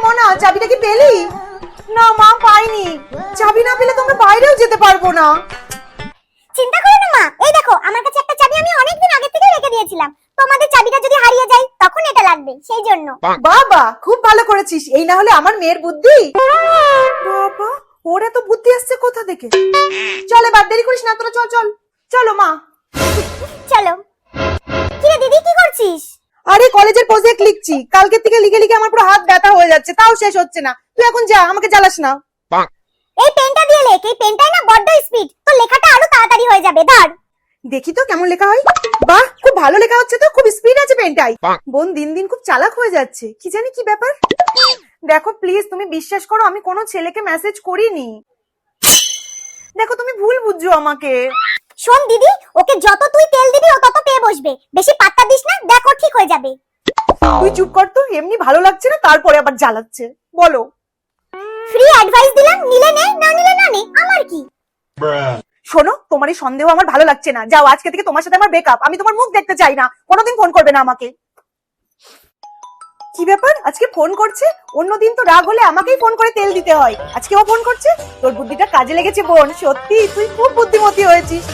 মোনা, চাবিটা কি পেলি? না মা, পাইনি। চাবি না পেলে তো আমরা বাইরেও যেতে পারবো না। চিন্তা করো না মা, এই দেখো আমার কাছে একটা চাবি আমি অনেকদিন আগে থেকে রেখে দিয়েছিলাম। তোমাদের চাবিটা যদি হারিয়ে যায় তখন এটা লাগবে, সেই জন্য। বাবা, খুব ভালো করেছিস। এই না হলে আমার মেয়ের বুদ্ধি। বাবা, ওরা তো বুদ্ধি আসছে কোথা থেকে? চল এবার, দেরি করিস না তোরা, চল চল। চলো মা। চলো। কি রে দিদি, কি করছিস? আরে কলেজের প্রজেক্ট লিখছি, কালকে থেকে লিখে লিখে আমার পুরো হাত ব্যথা হয়ে যাচ্ছে, তাও শেষ হচ্ছে না। তুই এখন যা, আমাকে জ্বালাস না। এই পেনটা দিয়ে লেখ, এই পেনটাই না বড্ড স্পিড, তো লেখাটা আরো তাড়াতাড়ি হয়ে যাবে। ধর। দেখি তো কেমন লেখা হয়। বাহ, খুব ভালো লেখা হচ্ছে তো, খুব স্পিড আছে পেনটাই। বোন দিন দিন খুব চালাক হয়ে যাচ্ছে, কি জানি কি ব্যাপার। দেখো প্লিজ, তুমি বিশ্বাস করো আমি কোনো ছেলেকে মেসেজ করিনি। দেখো তুমি ভুল বুঝছো আমাকে। শোন দিদি, ওকে যত তুই তেল দিবি ও তত পেয়ে বসবে, বেশি পাত্তা দিস না, দেখো ঠিক হয়ে যাবে। তুই চুপ কর তো, এমনি ভালো লাগছে না তারপরে আবার জ্বালাচ্ছে। বলো। ফ্রি অ্যাডভাইস দিলাম, নিলে নে, না নিলে না নে, আমার কি। শোনো, তোমার এই সন্দেহ আমার ভালো লাগছে না। যাও, আজকে থেকে তোমার সাথে আমার ব্রেকআপ। আমি তোমার মুখ দেখতে চাই না, কোনোদিন ফোন করবে না আমাকে। কি ব্যাপার, আজকে ফোন করছে? অন্যদিন তো রাগ হলে আমাকেই ফোন করে তেল দিতে হয়, আজকেও ফোন করছে। তোর বুদ্ধিটা কাজে লেগেছে বোন, সত্যি তুই খুব বুদ্ধিমতী হয়েছিস।